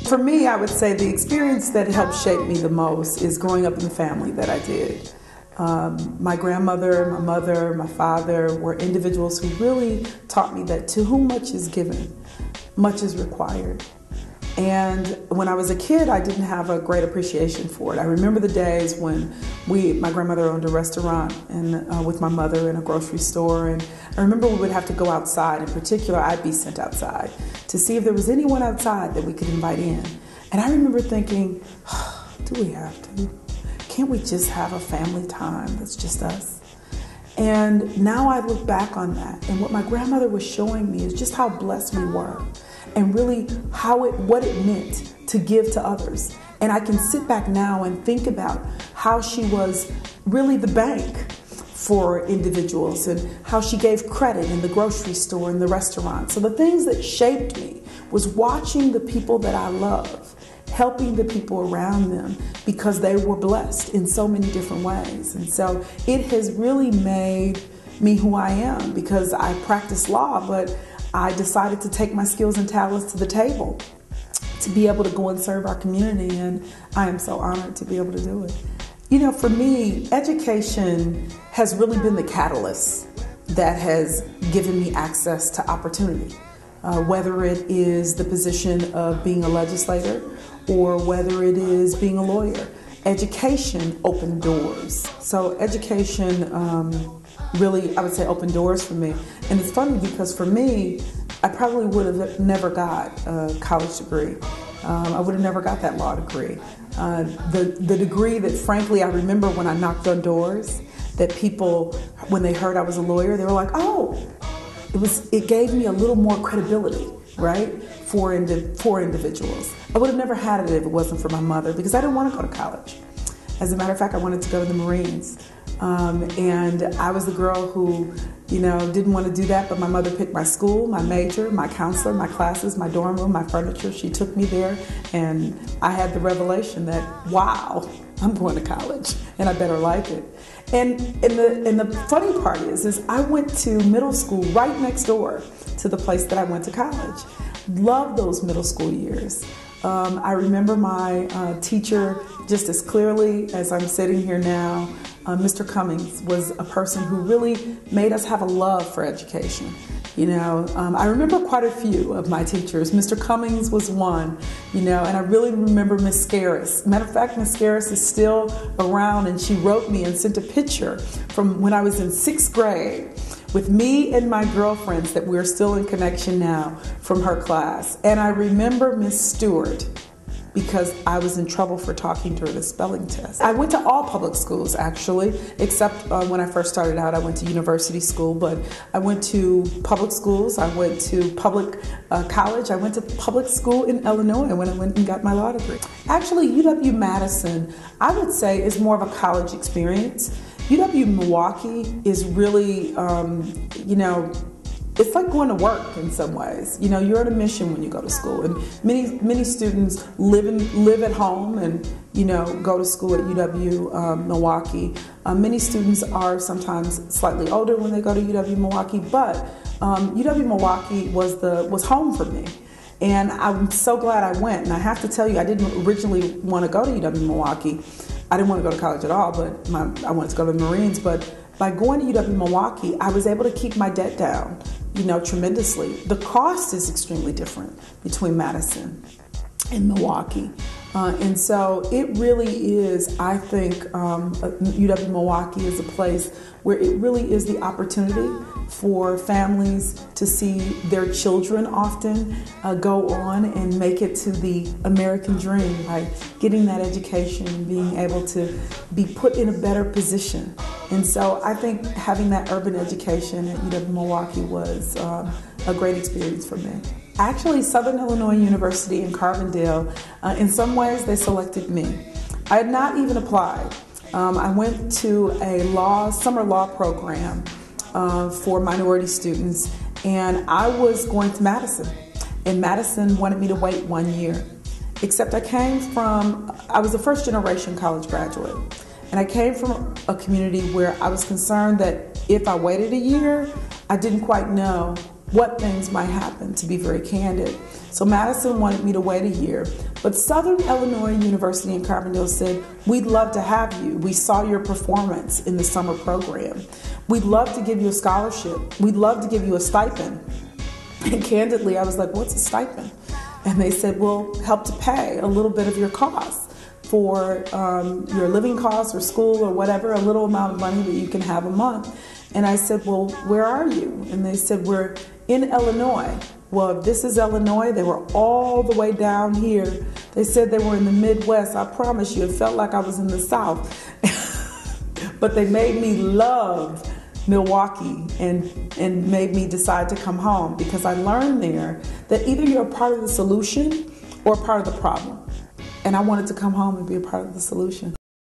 For me, I would say the experience that helped shape me the most is growing up in the family that I did. My grandmother, my mother, my father were individuals who really taught me that to whom much is given, much is required. And when I was a kid, I didn't have a great appreciation for it. I remember the days when my grandmother owned a restaurant and with my mother in a grocery store. And I remember we would have to go outside. In particular, I'd be sent outside to see if there was anyone outside that we could invite in. And I remember thinking, oh, do we have to? Can't we just have a family time that's just us? And now I look back on that, and what my grandmother was showing me is just how blessed we were, and really what it meant to give to others. And I can sit back now and think about how she was really the bank for individuals and how she gave credit in the grocery store and the restaurant. So the things that shaped me was watching the people that I love, helping the people around them because they were blessed in so many different ways. And so it has really made me who I am, because I practice law, but I decided to take my skills and talents to the table to be able to go and serve our community, and I am so honored to be able to do it. You know, for me, education has really been the catalyst that has given me access to opportunity, whether it is the position of being a legislator or whether it is being a lawyer. Education opened doors. So education really, I would say, opened doors for me. And it's funny because for me, I probably would have never got a college degree. I would have never got that law degree. The degree that, frankly, I remember when I knocked on doors, that people, when they heard I was a lawyer, they were like, oh, it gave me a little more credibility, right, for individuals. I would have never had it if it wasn't for my mother, because I didn't want to go to college. As a matter of fact, I wanted to go to the Marines. And I was the girl who, didn't want to do that, but my mother picked my school, my major, my counselor, my classes, my dorm room, my furniture. She took me there, and I had the revelation that, wow, I'm going to college, and I better like it. And the funny part is I went to middle school right next door to the place that I went to college. Loved those middle school years. I remember my teacher just as clearly as I'm sitting here now. Mr. Cummings was a person who really made us have a love for education. I remember quite a few of my teachers. Mr. Cummings was one, and I really remember Miss Scaris. Matter of fact, Miss Scaris is still around, and she wrote me and sent a picture from when I was in 6th grade with me and my girlfriends that we're still in connection now from her class. And I remember Miss Stewart, because I was in trouble for talking during the spelling test. I went to all public schools, actually, except when I first started out, I went to university school, but I went to public schools, I went to public college, I went to public school in Illinois when I went and got my law degree. Actually, UW-Madison, I would say, is more of a college experience. UW-Milwaukee is really, it's like going to work in some ways. You're on a mission when you go to school, and many students live at home and go to school at UW-Milwaukee. Many students are sometimes slightly older when they go to UW-Milwaukee, but UW-Milwaukee was home for me, and I'm so glad I went. And I have to tell you, I didn't originally want to go to UW-Milwaukee. I didn't want to go to college at all, but I wanted to go to the Marines. But by going to UW-Milwaukee, I was able to keep my debt down, tremendously. The cost is extremely different between Madison and Milwaukee. And so it really is, I think, UW-Milwaukee is a place where it really is the opportunity for families to see their children often go on and make it to the American dream by getting that education and being able to be put in a better position. And so I think having that urban education at UW-Milwaukee was a great experience for me. Actually, Southern Illinois University in Carbondale, in some ways they selected me. I had not even applied. I went to a summer law program for minority students, and I was going to Madison, and Madison wanted me to wait 1 year. Except I was a first generation college graduate, and I came from a community where I was concerned that if I waited a year, I didn't quite know what things might happen, to be very candid. So Madison wanted me to wait a year. But Southern Illinois University in Carbondale said, we'd love to have you. We saw your performance in the summer program. We'd love to give you a scholarship. We'd love to give you a stipend. And candidly, I was like, what's a stipend? And they said, we'll help to pay a little bit of your costs for your living costs or school or whatever, a little amount of money that you can have a month. And I said, well, where are you? And they said, we're in Illinois. Well, if this is Illinois, they were all the way down here. They said they were in the Midwest. I promise you, it felt like I was in the South. But they made me love Milwaukee and made me decide to come home, because I learned there that either you're a part of the solution or a part of the problem. And I wanted to come home and be a part of the solution.